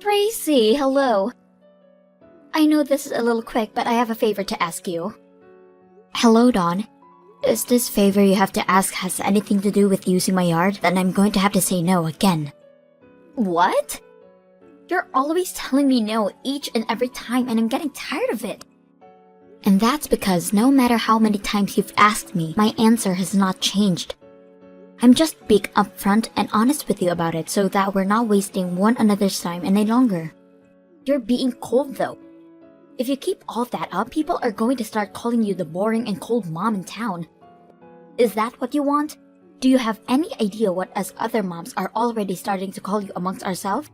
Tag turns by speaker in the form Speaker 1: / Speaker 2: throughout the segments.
Speaker 1: Tracy, hello. I know this is a little quick, but I have a favor to ask you. Hello, Dawn. Is this favor you have to ask has anything to do with using my yard? Then I'm going to have to say no again. What? You're always telling me no each and every time, and I'm getting tired of it. And that's because no matter how many times you've asked me, my answer has not changed. I'm just being upfront and honest with you about it so that we're not wasting one another's time any longer. You're being cold though. If you keep all that up, people are going to start calling you the boring and cold mom in town. Is that what you want? Do you have any idea what us other moms are already starting to call you amongst ourselves?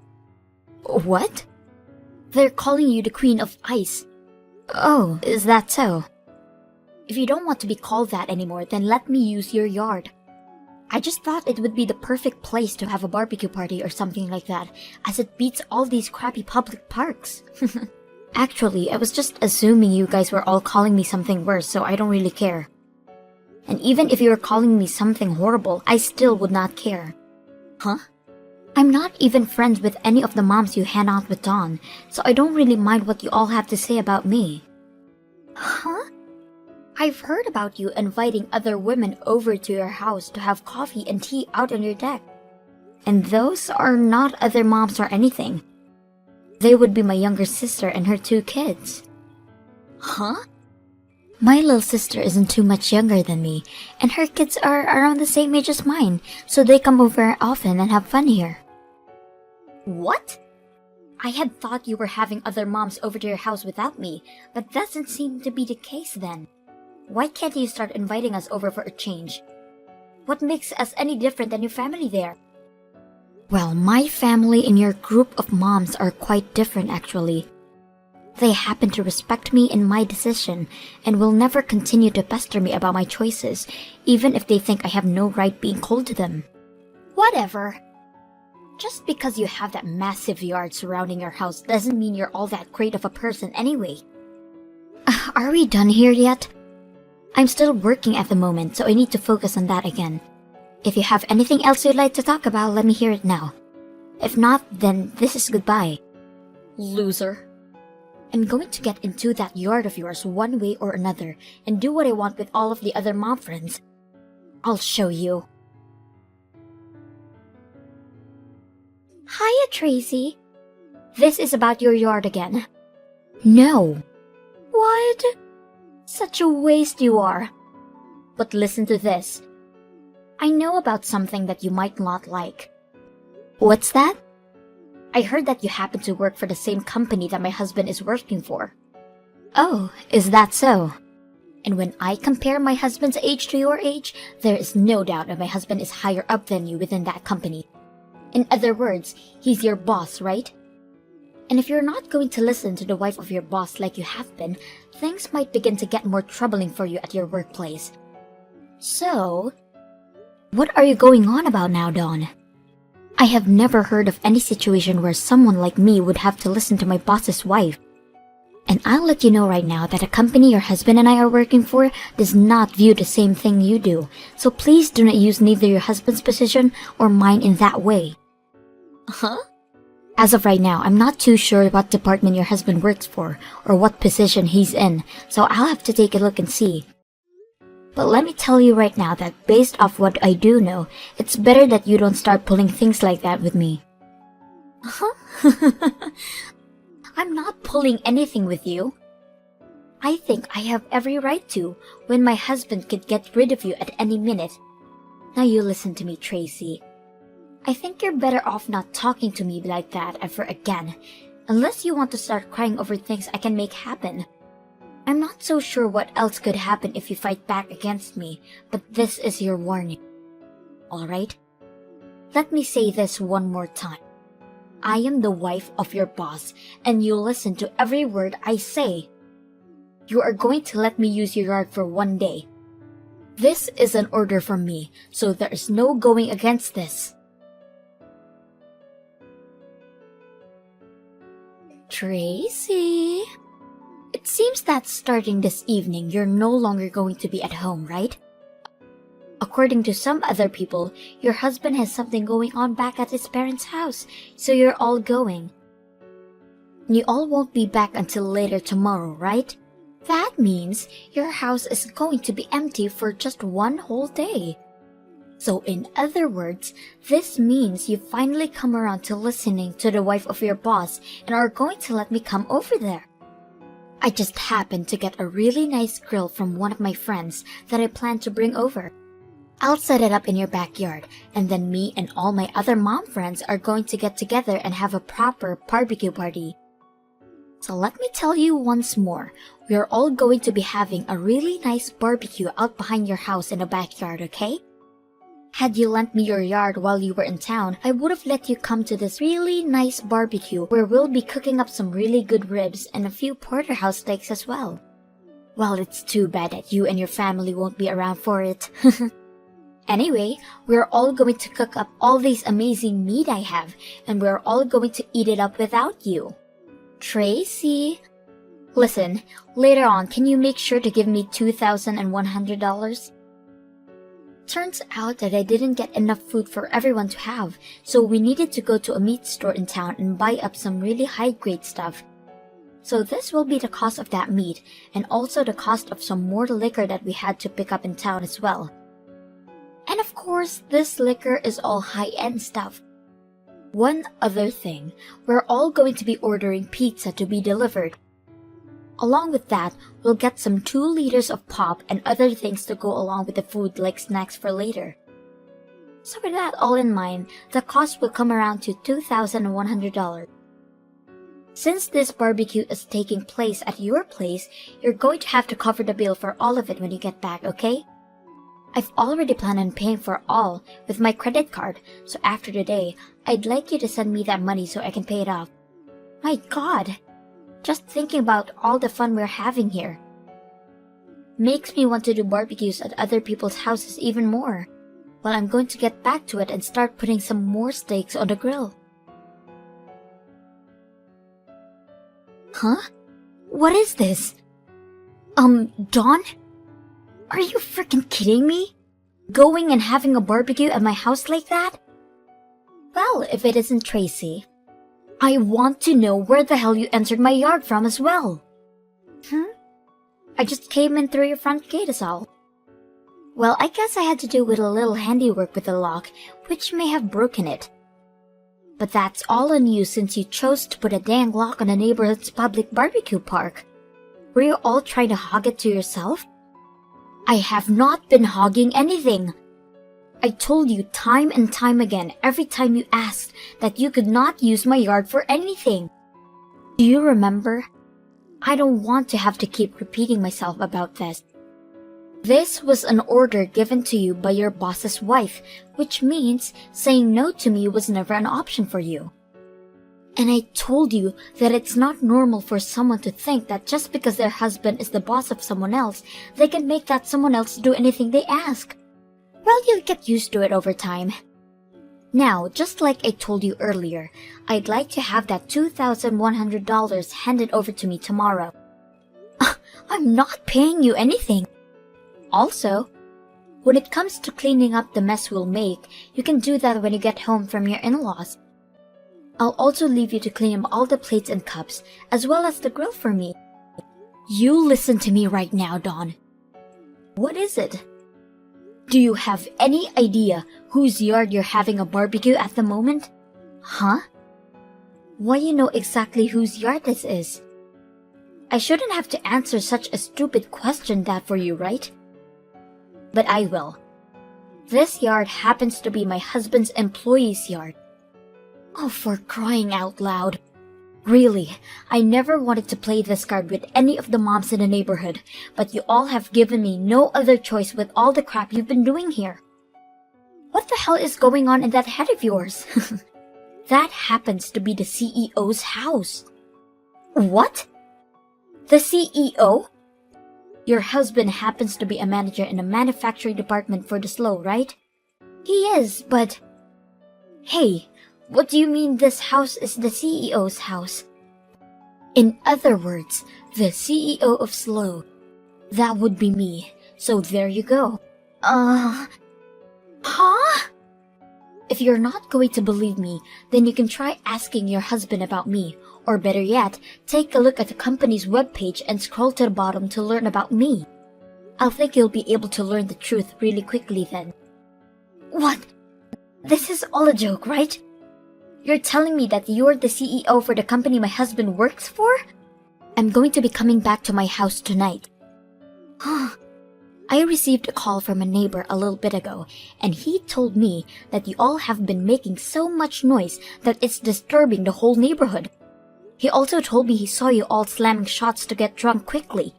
Speaker 1: What? They're calling you the Queen of Ice. Oh, is that so? If you don't want to be called that anymore, then let me use your yard. I just thought it would be the perfect place to have a barbecue party or something like that, as it beats all these crappy public parks. Actually, I was just assuming you guys were all calling me something worse, so I don't really care. And even if you were calling me something horrible, I still would not care. Huh? I'm not even friends with any of the moms you hang out with, Dawn, so I don't really mind what you all have to say about me. Huh? I've heard about you inviting other women over to your house to have coffee and tea out on your deck. And those are not other moms or anything. They would be my younger sister and her 2 kids. Huh? My little sister isn't too much younger than me, and her kids are around the same age as mine, so they come over often and have fun here. What? I had thought you were having other moms over to your house without me, but that doesn't seem to be the case then. Why can't you start inviting us over for a change? What makes us any different than your family there? Well, my family and your group of moms are quite different actually. They happen to respect me and my decision and will never continue to pester me about my choices, even if they think I have no right being cold to them. Whatever. Just because you have that massive yard surrounding your house doesn't mean you're all that great of a person anyway. Are we done here yet? I'm still working at the moment, so I need to focus on that again. If you have anything else you'd like to talk about, let me hear it now. If not, then this is goodbye. Loser. I'm going to get into that yard of yours one way or another and do what I want with all of the other mom friends. I'll show you. Hiya, Tracy. This is about your yard again. No. What? Such a waste you are. But listen to this. I know about something that you might not like. What's that? I heard that you happen to work for the same company that my husband is working for. Oh, is that so? And when I compare my husband's age to your age, there is no doubt that my husband is higher up than you within that company. In other words, he's your boss, right? And if you're not going to listen to the wife of your boss like you have been, things might begin to get more troubling for you at your workplace. So, what are you going on about now, Dawn? I have never heard of any situation where someone like me would have to listen to my boss's wife. And I'll let you know right now that a company your husband and I are working for does not view the same thing you do, so please do not use neither your husband's position or mine in that way. Huh? As of right now, I'm not too sure what department your husband works for or what position he's in, so I'll have to take a look and see. But let me tell you right now that based off what I do know, it's better that you don't start pulling things like that with me. Huh? I'm not pulling anything with you. I think I have every right to, when my husband could get rid of you at any minute. Now you listen to me, Tracy. I think you're better off not talking to me like that ever again, unless you want to start crying over things I can make happen. I'm not so sure what else could happen if you fight back against me, but this is your warning. Alright? Let me say this one more time. I am the wife of your boss, and you'll listen to every word I say. You are going to let me use your yard for one day. This is an order from me, so there is no going against this. Tracy? It seems that starting this evening, you're no longer going to be at home, right? According to some other people, your husband has something going on back at his parents' house, so you're all going. You all won't be back until later tomorrow, right? That means your house is going to be empty for just one whole day. So in other words, this means you finally come around to listening to the wife of your boss and are going to let me come over there. I just happened to get a really nice grill from one of my friends that I plan to bring over. I'll set it up in your backyard, and then me and all my other mom friends are going to get together and have a proper barbecue party. So let me tell you once more, we are all going to be having a really nice barbecue out behind your house in the backyard, okay? Had you lent me your yard while you were in town, I would have let you come to this really nice barbecue where we'll be cooking up some really good ribs and a few porterhouse steaks as well. Well, it's too bad that you and your family won't be around for it. Anyway, we're all going to cook up all this amazing meat I have, and we're all going to eat it up without you. Tracy! Listen, later on, can you make sure to give me $2,100? Turns out that I didn't get enough food for everyone to have, so we needed to go to a meat store in town and buy up some really high-grade stuff. So this will be the cost of that meat, and also the cost of some more liquor that we had to pick up in town as well. And of course, this liquor is all high-end stuff. One other thing, we're all going to be ordering pizza to be delivered. Along with that, we'll get some 2 liters of pop and other things to go along with the food like snacks for later. So with that all in mind, the cost will come around to $2,100. Since this barbecue is taking place at your place, you're going to have to cover the bill for all of it when you get back, okay? I've already planned on paying for all with my credit card, so after today, I'd like you to send me that money so I can pay it off. My God! Just thinking about all the fun we're having here makes me want to do barbecues at other people's houses even more. Well, I'm going to get back to it and start putting some more steaks on the grill. Huh? What is this? Dawn? Are you freaking kidding me? Going and having a barbecue at my house like that? Well, if it isn't Tracy. I want to know where the hell you entered my yard from as well. I just came in through your front gate is all. Well, I guess I had to do with a little handiwork with the lock, which may have broken it. But that's all on you since you chose to put a dang lock on the neighborhood's public barbecue park. Were you all trying to hog it to yourself? I have not been hogging anything. I told you time and time again every time you asked that you could not use my yard for anything. Do you remember? I don't want to have to keep repeating myself about this. This was an order given to you by your boss's wife, which means saying no to me was never an option for you. And I told you that it's not normal for someone to think that just because their husband is the boss of someone else, they can make that someone else do anything they ask. Well, you'll get used to it over time. Now, just like I told you earlier, I'd like to have that $2,100 handed over to me tomorrow. I'm not paying you anything. Also, when it comes to cleaning up the mess we'll make, you can do that when you get home from your in-laws. I'll also leave you to clean up all the plates and cups, as well as the grill for me. You listen to me right now, Dawn. What is it? Do you have any idea whose yard you're having a barbecue at the moment? Huh? Why you know exactly whose yard this is? I shouldn't have to answer such a stupid question that for you, right? But I will. This yard happens to be my husband's employee's yard. Oh, for crying out loud. Really, I never wanted to play this card with any of the moms in the neighborhood, but you all have given me no other choice with all the crap you've been doing here. What the hell is going on in that head of yours? That happens to be the CEO's house. What? The CEO? Your husband happens to be a manager in the manufacturing department for the SLO, right? He is, but... Hey, what do you mean this house is the CEO's house? In other words, the CEO of SLO. That would be me, so there you go. Huh? If you're not going to believe me, then you can try asking your husband about me, or better yet, take a look at the company's webpage and scroll to the bottom to learn about me. I think you'll be able to learn the truth really quickly then. What? This is all a joke, right? You're telling me that you're the CEO for the company my husband works for? I'm going to be coming back to my house tonight. I received a call from a neighbor a little bit ago, and he told me that you all have been making so much noise that it's disturbing the whole neighborhood. He also told me he saw you all slamming shots to get drunk quickly.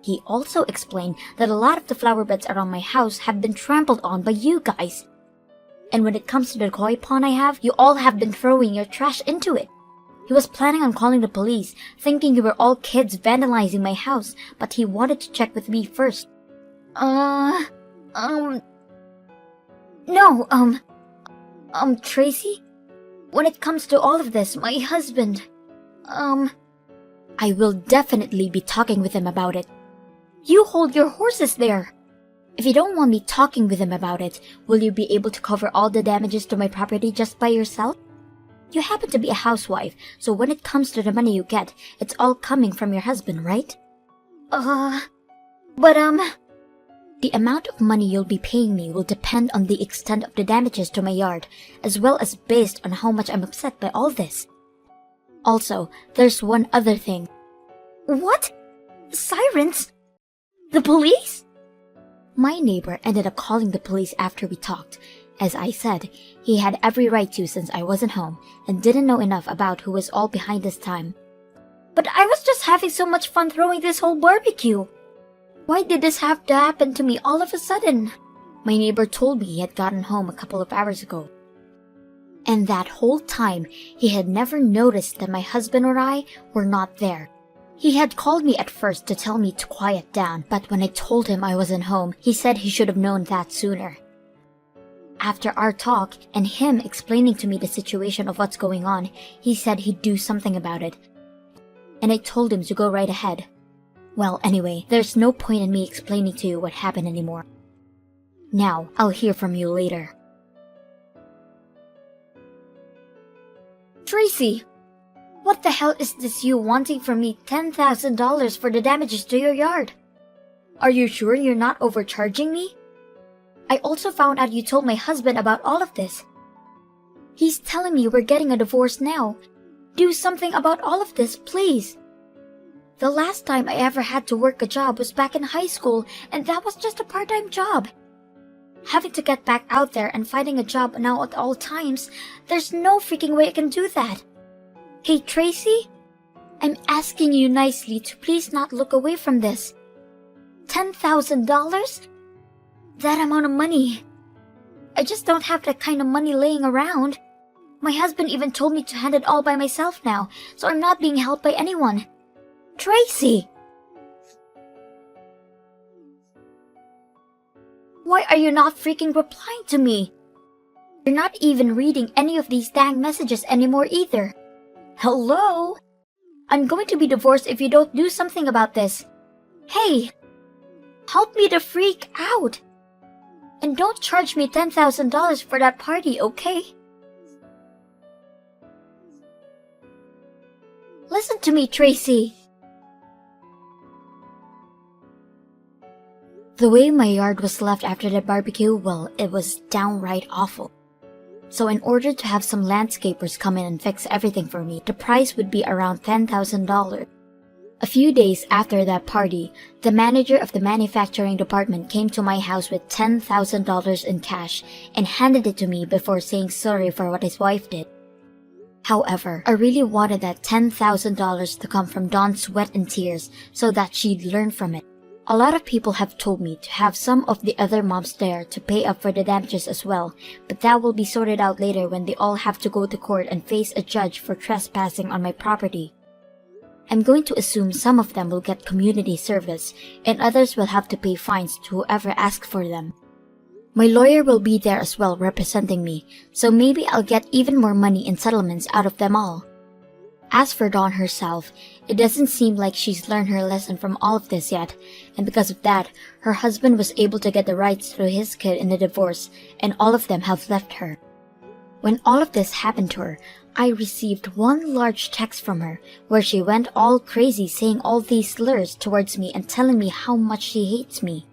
Speaker 1: He also explained that a lot of the flower beds around my house have been trampled on by you guys. And when it comes to the koi pond I have, you all have been throwing your trash into it. He was planning on calling the police, thinking you were all kids vandalizing my house, but he wanted to check with me first. Tracy? When it comes to all of this, my husband, I will definitely be talking with him about it. You hold your horses there. If you don't want me talking with him about it, will you be able to cover all the damages to my property just by yourself? You happen to be a housewife, so when it comes to the money you get, it's all coming from your husband, right? The amount of money you'll be paying me will depend on the extent of the damages to my yard, as well as based on how much I'm upset by all this. Also, there's one other thing. What? Sirens? The police? My neighbor ended up calling the police after we talked. As I said, he had every right to since I wasn't home and didn't know enough about who was all behind this time. But I was just having so much fun throwing this whole barbecue. Why did this have to happen to me all of a sudden? My neighbor told me he had gotten home a couple of hours ago. And that whole time, he had never noticed that my husband or I were not there. He had called me at first to tell me to quiet down, but when I told him I wasn't home, he said he should have known that sooner. After our talk and him explaining to me the situation of what's going on, he said he'd do something about it. And I told him to go right ahead. Well, anyway, there's no point in me explaining to you what happened anymore. Now, I'll hear from you later. Tracy! What the hell is this you wanting from me $10,000 for the damages to your yard? Are you sure you're not overcharging me? I also found out you told my husband about all of this. He's telling me we're getting a divorce now. Do something about all of this, please. The last time I ever had to work a job was back in high school, and that was just a part-time job. Having to get back out there and finding a job now at all times, there's no freaking way I can do that. Hey, Tracy? I'm asking you nicely to please not look away from this. $10,000? That amount of money. I just don't have that kind of money laying around. My husband even told me to hand it all by myself now, so I'm not being helped by anyone. Tracy! Why are you not freaking replying to me? You're not even reading any of these dang messages anymore either. Hello? I'm going to be divorced if you don't do something about this. Hey! Help me to freak out! And don't charge me $10,000 for that party, okay? Listen to me, Tracy! The way my yard was left after the barbecue, well, it was downright awful. So in order to have some landscapers come in and fix everything for me, the price would be around $10,000. A few days after that party, the manager of the manufacturing department came to my house with $10,000 in cash and handed it to me before saying sorry for what his wife did. However, I really wanted that $10,000 to come from Dawn's sweat and tears so that she'd learn from it. A lot of people have told me to have some of the other moms there to pay up for the damages as well, but that will be sorted out later when they all have to go to court and face a judge for trespassing on my property. I'm going to assume some of them will get community service, and others will have to pay fines to whoever asks for them. My lawyer will be there as well representing me, so maybe I'll get even more money in settlements out of them all. As for Dawn herself, it doesn't seem like she's learned her lesson from all of this yet, and because of that, her husband was able to get the rights through his kid in the divorce, and all of them have left her. When all of this happened to her, I received one large text from her where she went all crazy saying all these slurs towards me and telling me how much she hates me.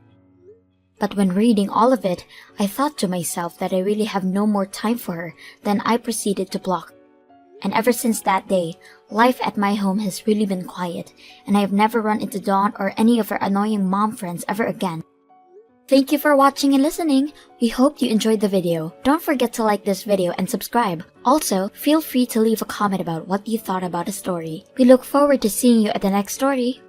Speaker 1: But when reading all of it, I thought to myself that I really have no more time for her, then I proceeded to block. And ever since that day, life at my home has really been quiet, and I have never run into Dawn or any of her annoying mom friends ever again. Thank you for watching and listening. We hope you enjoyed the video. Don't forget to like this video and subscribe. Also, feel free to leave a comment about what you thought about the story. We look forward to seeing you at the next story.